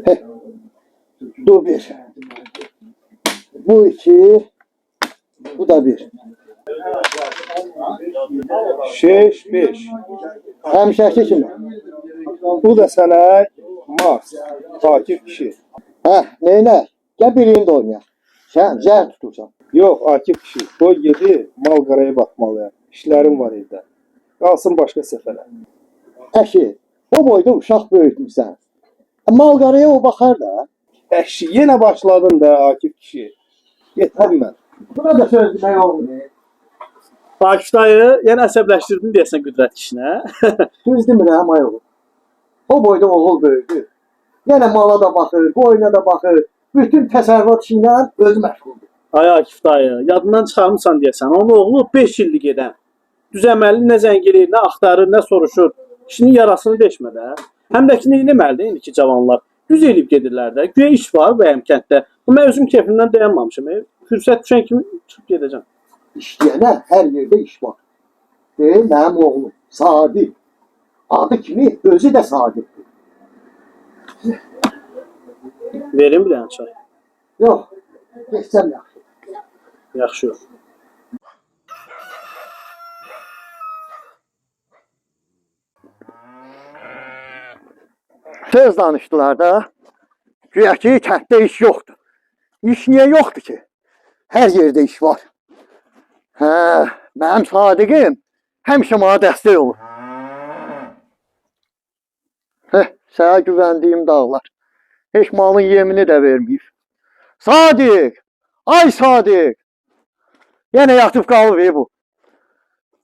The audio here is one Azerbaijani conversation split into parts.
Heh. Bu bir. Bu iki. Bu da bir. 6-5. Həmişəki kimi. Bu da sənə Mars. Akif kişi. Hə, neynə? Gəl biriyini də oynayaq. Sən zəhr tutursan. Yox, Akif kişi. Qoy gedi, mal-qaraya baxmalıyam. İşlərim var evdə. Qalsın başqa səfərə. Əşi, o boyda uşaq böyütmüsən. Mal-qaraya o baxar da. Əşi, yenə başladın da Akif kişi. Getdim mən. Buna da söz demək olmuyor. Akif dayı, yenə əsəbləşdirdin deyəsən Qüdrət kişinə. Düz demirəm ay oğul. O boyda oğul böyüdü. Yenə mala da baxır, boyuna da baxır. Bütün təsərrüfat işi ilə özü məşğuldur. Ay Akif dayı, yadından çıxarmısan deyəsən. Onun oğlu 5 illik gedən. Düzəməlli nə zəng eləyir, nə axtarır, nə soruşur. Kişinin yarasını deşmə də. Həm də ki, nə eləməlidir indiki cavanlar? Düz eləyib gedirlər də. Güya iş var bəyəm kənddə. Mən özüm keyfimdən dayanmamışım. Fürsət düşən kimi çıxıb gedəcəm. İşləyənə hər yerdə iş var. Mənim oğlum Sadiq. Adı kimi özü də Sadiqdir. Verin bir dənə çay. Yox, geçsəm yaxşı. Yaxşı yox. Söz danışdılar da. Güya ki, kənddə iş yoxdur. İş niyə yoxdur ki? Hər yerdə iş var. Hə, mənim Sadiqim həmişə mənə dəstək olur. Sənə güvəndiyim dağlar. Heç malın yemini də verməyib. Sadiq! Ay Sadiq! Yenə yatıb qalıb bu.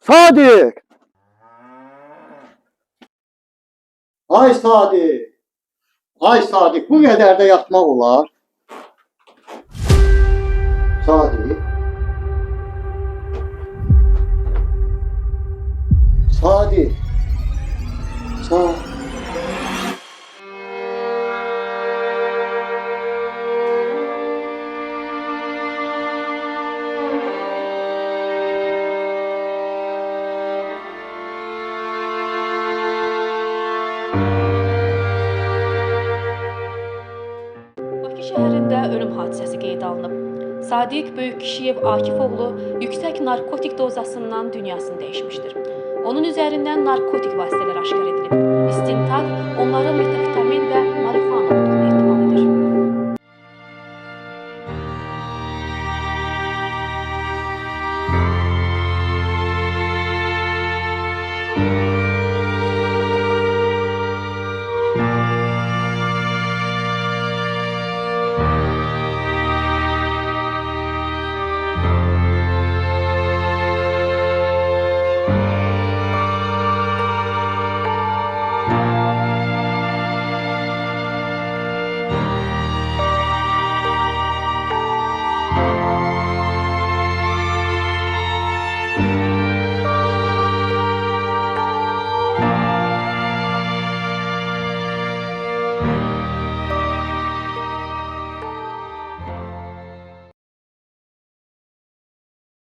Sadiq! Ay Sadiq! Ay Sadiq, bu qədər də yatmaq olar. Sadiq. Sadiq. Sadiq. Bakı şəhərində ölüm hadisəsi qeydə alınıb. Sadiq Böyükkişiyev Akifoğlu yüksək narkotik dozasından dünyasını dəyişmişdir. Onun üzərindən narkotik vasitələr aşkar edilib. İstintaq onları metafetamin və